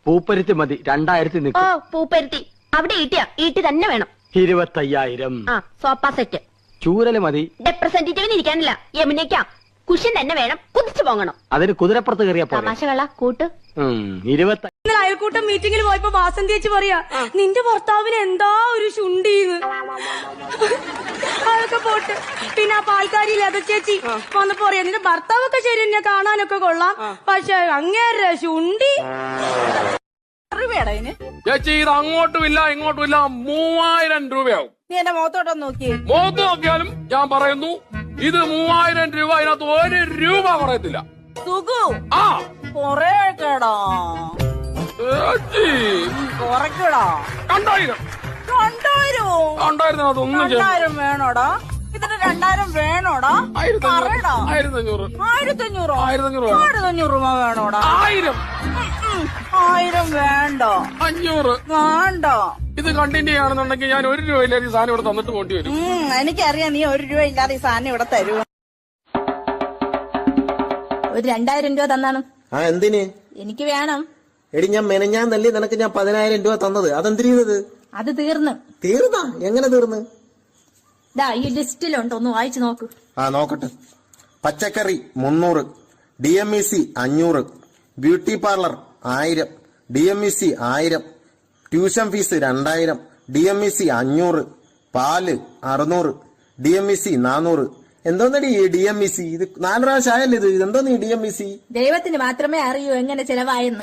പൂപ്പരുത്തി മതി 2000 ഓ നിൽക്കും. പൂപ്പരുത്തി അവിടെ ഈട്ടി തന്നെ വേണം. 25,000. ആ സോഫ സെറ്റ്. ചൂരല് മതി. റെപ്രസെന്റേറ്റീവിന് ഇരിക്കാനില്ല, യമുനയ്ക്കാം. കുഷ്യൻ തന്നെ വേണം, കുതിച്ചു പോകണം. അതിന് കുതിരപ്പുറത്ത് കയറിയാ പോലെ. തമാശകള കൂട്ട്. 20. അയൽക്കൂട്ടം മീറ്റിംഗിൽ പോയപ്പോ വാസന്തി ചേച്ചി പറയാ, നിന്റെ ഭർത്താവിന് എന്താ ഒരു ശുണ്ടീന്ന്. അതൊക്കെ പോട്ട്. പിന്നെ ആ പാൽക്കാരി ലത ചേച്ചി വന്നപ്പോ പറയാ, നിന്റെ ഭർത്താവൊക്കെ ശരി തന്നെ, കാണാനൊക്കെ കൊള്ളാം, പക്ഷെ അങ്ങേരെ ശുണ്ടി. ചേച്ചി ഇത് അങ്ങോട്ടുമില്ല ഇങ്ങോട്ടുമില്ല 3000 രൂപയാവും. നീ എന്റെ മുഖത്തോട്ടൊന്ന് നോക്കി. മുഖത്ത് നോക്കിയാലും ഞാൻ പറയുന്നു ഇത് 3000 രൂപ. അതിനകത്ത് 1 രൂപ കുറയത്തില്ല. സുഖു ആ കൊറേക്കടാ, ചേച്ചി കുറയ്ക്കടാ. 2000 അതൊന്നും 2000 വേണോടാ? ഇതിന് 2000 വേണോടാ? 1500 1500 രൂപ വേണോടാ? 1000 1000 വേണ്ട. 500 വേണ്ട. ഇത് കണ്ടിന്യൂ ആണെന്നുണ്ടെങ്കിൽ ഞാൻ 1 രൂപയിലേക്ക് സാധനം ഇവിടെ തന്നിട്ട് പോണ്ടി വരും. എനിക്കറിയാം നീ 1 രൂപ ഇല്ലാതെ ഈ സാധനം ഇവിടെ തരൂ. ഒരു 2000 രൂപ തന്നാണ്. ആ എന്തിന്? എനിക്ക് വേണം. എടി ഞാൻ മെനഞ്ഞാന്നല്ലേ നിനക്ക് ഞാൻ 10,000 രൂപ തന്നത്. അതെന്തിനത്? അത് തീർന്ന്. തീർന്നാ? എങ്ങനെ തീർന്ന്? ഈ ലിസ്റ്റിലുണ്ട്, ഒന്ന് വായിച്ചു നോക്ക്. ആ നോക്കട്ടെ. പച്ചക്കറി 300, DMEC 500, beauty parlour 1000, DMEC 1000, tuition fees 2000, DMEC 500, പാല് 600, DMEC 400. എന്തോന്നടി DMEC? ഇത് 4 പ്രാവശ്യം ആയല്ലേ ഇത്? എന്തോന്ന് DMEC? ദൈവത്തിന് മാത്രമേ അറിയൂ എങ്ങനെ ചെലവായെന്ന്.